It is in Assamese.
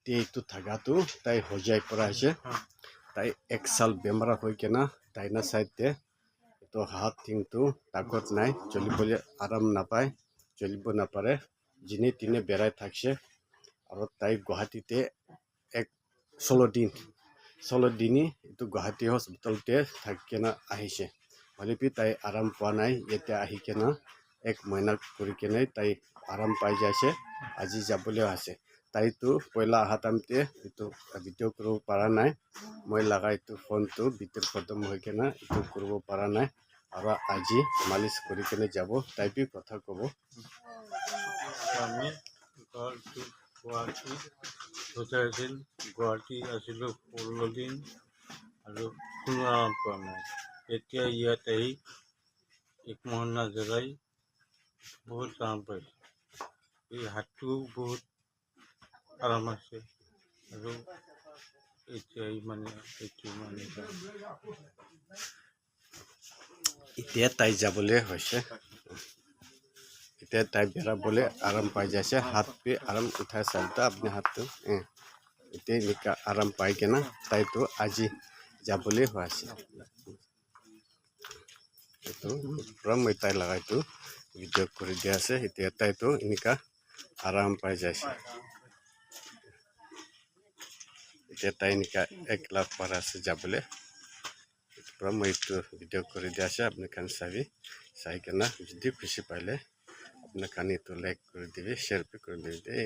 এতিয়া এইটো থাকাটো তাই সজাই পৰা হৈছে তাই 1 সাল বেমাৰ হৈ কেনা তাই না চাইতে তো হাত টিংটো তাকত নাই চলিবলৈ আৰাম নাপায় চলিব নাপাৰে যিনে তিনে বেৰাই থাকছে আৰু তাই গুৱাহাটীতে 16 দিন এইটো গুৱাহাটী হস্পিটেলতে থাকি কেনা আহিছে হ'লেপি তাই আৰাম পোৱা নাই এতিয়া আহি কেনা 1 মহিনা কৰি কেনে তাই আৰাম পাই যাইছে আজি যাবলৈ আছে তাইতো পয়লা হাতামতে এইটো ভিডিঅ' কৰিব পৰা নাই মই লগা এইটো ফোনটো ভিতৰ খতম হৈ কেনা এইটো কৰিব পৰা নাই আৰু আজি মালিশ কৰি কেনে যাব তাই বি কথা ক'ব আমি গুৱাহাটী হৈছিল গুৱাহাটী আছিলোঁ 16 দিন আৰু কোনো আৰাম পোৱা নাই এতিয়া ইয়াত আহি 1 মহিনা জগাই বহুত আৰাম পাইছোঁ এই হাতটো বহুত আৰাম আছে আৰু এতিয়া মানে এতিয়া তাই যাবলৈ হৈছে এতিয়া তাই বেৰাবলৈ আৰাম পাই যাইছে হাত পে আৰাম উঠাই চালতা আপনি হাতটো এতিয়া এনেকা আৰাম পাই কেনা তাইতো আজি যাবলৈ হৈছে এইটো পুৰা মই তাই লগাইতো ভিডিঅ' কৰি দিয়া আছে এতিয়া তাইতো এনেকা আৰাম পাই যাইছে এতিয়া তাই এনেকা 1 লাখ পাৰ আছে যাবলৈ পুৰা মই এইটো ভিডিঅ' কৰি দিয়া আছে আপুনি খান চাই কেনা যদি খুশি পাইলে আপনাৰ কানে তো লাইক কৰে দিবে শেয়াৰ কৰে দিবে